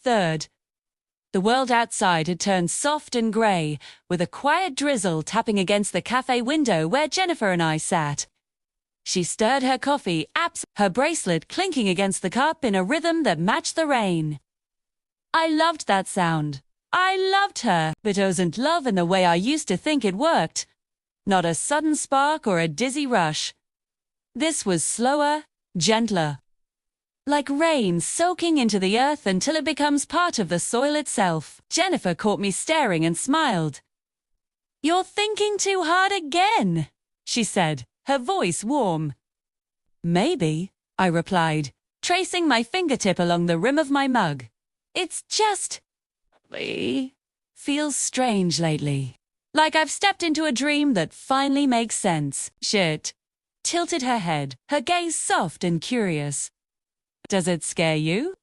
3rd. The world outside had turned soft and grey, with a quiet drizzle tapping against the cafe window where Jennifer and I sat. She stirred her coffee, her bracelet clinking against the cup in a rhythm that matched the rain. I loved that sound. I loved her, but it wasn't love in the way I used to think it worked. Not a sudden spark or a dizzy rush. This was slower, gentler. Like rain soaking into the earth until it becomes part of the soil itself. Jennifer caught me staring and smiled. "You're thinking too hard again," she said, her voice warm. "Maybe," I replied, tracing my fingertip along the rim of my mug. "It's just... feels strange lately. Like I've stepped into a dream that finally makes sense." She tilted her head, her gaze soft and curious. "Does it scare you?"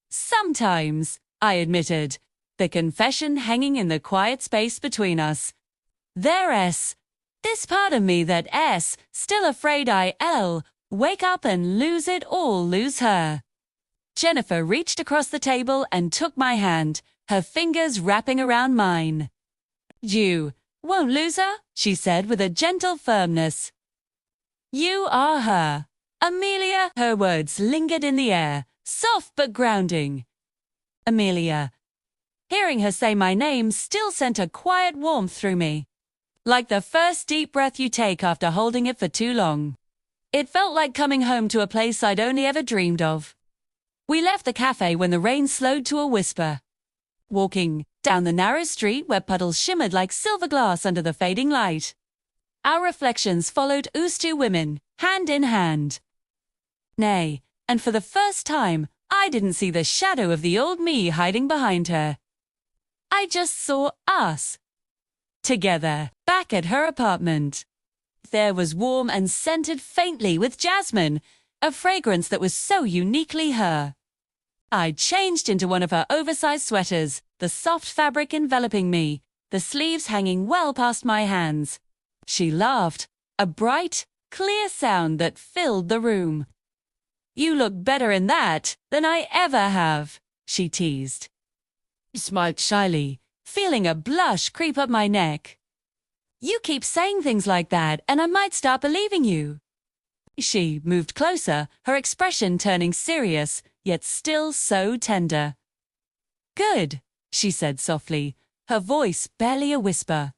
"Sometimes," I admitted, the confession hanging in the quiet space between us. This part of me that still afraid I'll wake up and lose it all, lose her. Jennifer reached across the table and took my hand, her fingers wrapping around mine. "You won't lose her," she said with a gentle firmness. "You are her. Amelia," her words lingered in the air, soft but grounding. Amelia. Hearing her say my name still sent a quiet warmth through me. Like the first deep breath you take after holding it for too long. It felt like coming home to a place I'd only ever dreamed of. We left the cafe when the rain slowed to a whisper. Walking down the narrow street where puddles shimmered like silver glass under the fading light. Our reflections followed us two women, hand in hand. Nay, and for the first time, I didn't see the shadow of the old me hiding behind her. I just saw us. Together, back at her apartment. There was warm and scented faintly with jasmine, a fragrance that was so uniquely her. I'd changed into one of her oversized sweaters, the soft fabric enveloping me, the sleeves hanging well past my hands. She laughed, a bright, clear sound that filled the room. "You look better in that than I ever have," she teased. I smiled shyly, feeling a blush creep up my neck. "You keep saying things like that, and I might start believing you." She moved closer, her expression turning serious, yet still so tender. "Good," she said softly, her voice barely a whisper.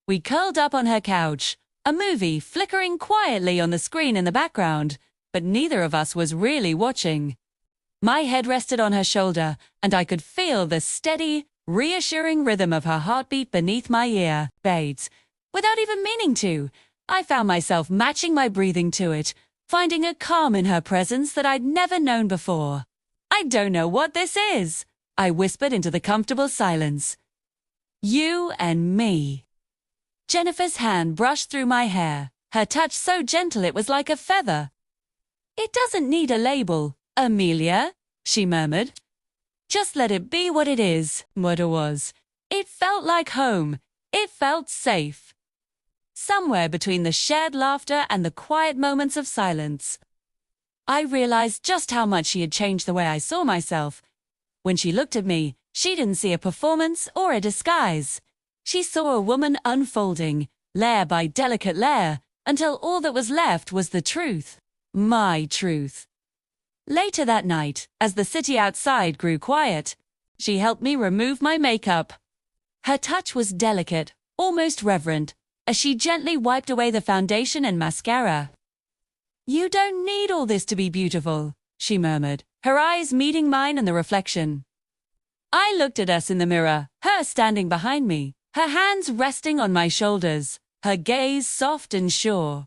We curled up on her couch, a movie flickering quietly on the screen in the background, but neither of us was really watching. My head rested on her shoulder, and I could feel the steady, reassuring rhythm of her heartbeat beneath my ear. Beats. Without even meaning to, I found myself matching my breathing to it, finding a calm in her presence that I'd never known before. "I don't know what this is," I whispered into the comfortable silence. "You and me." Jennifer's hand brushed through my hair, her touch so gentle it was like a feather. "It doesn't need a label, Amelia," she murmured. "Just let it be what it is," what it was. It felt like home. It felt safe. Somewhere between the shared laughter and the quiet moments of silence. I realized just how much she had changed the way I saw myself. When she looked at me, she didn't see a performance or a disguise. She saw a woman unfolding, layer by delicate layer, until all that was left was the truth. My truth. Later that night, as the city outside grew quiet, she helped me remove my makeup. Her touch was delicate, almost reverent, as she gently wiped away the foundation and mascara. "You don't need all this to be beautiful," she murmured, her eyes meeting mine in the reflection. I looked at us in the mirror, her standing behind me, her hands resting on my shoulders, her gaze soft and sure.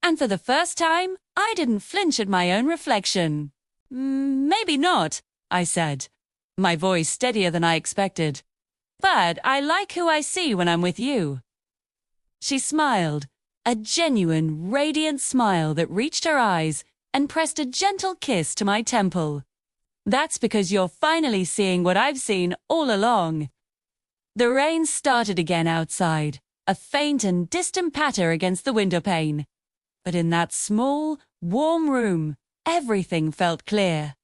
And for the first time, I didn't flinch at my own reflection. "Maybe not," I said, my voice steadier than I expected. "But I like who I see when I'm with you." She smiled, a genuine, radiant smile that reached her eyes and pressed a gentle kiss to my temple. "That's because you're finally seeing what I've seen all along." The rain started again outside, a faint and distant patter against the window pane. But in that small, warm room, everything felt clear.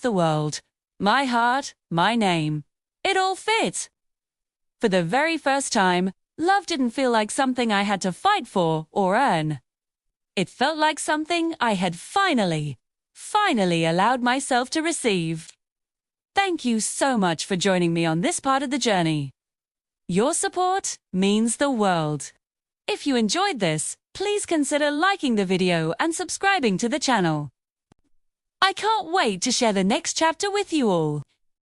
The world, my heart, my name. It all fit. For the very first time, love didn't feel like something I had to fight for or earn. It felt like something I had finally allowed myself to receive. Thank you so much for joining me on this part of the journey. Your support means the world. If you enjoyed this, please consider liking the video and subscribing to the channel. I can't wait to share the next chapter with you all.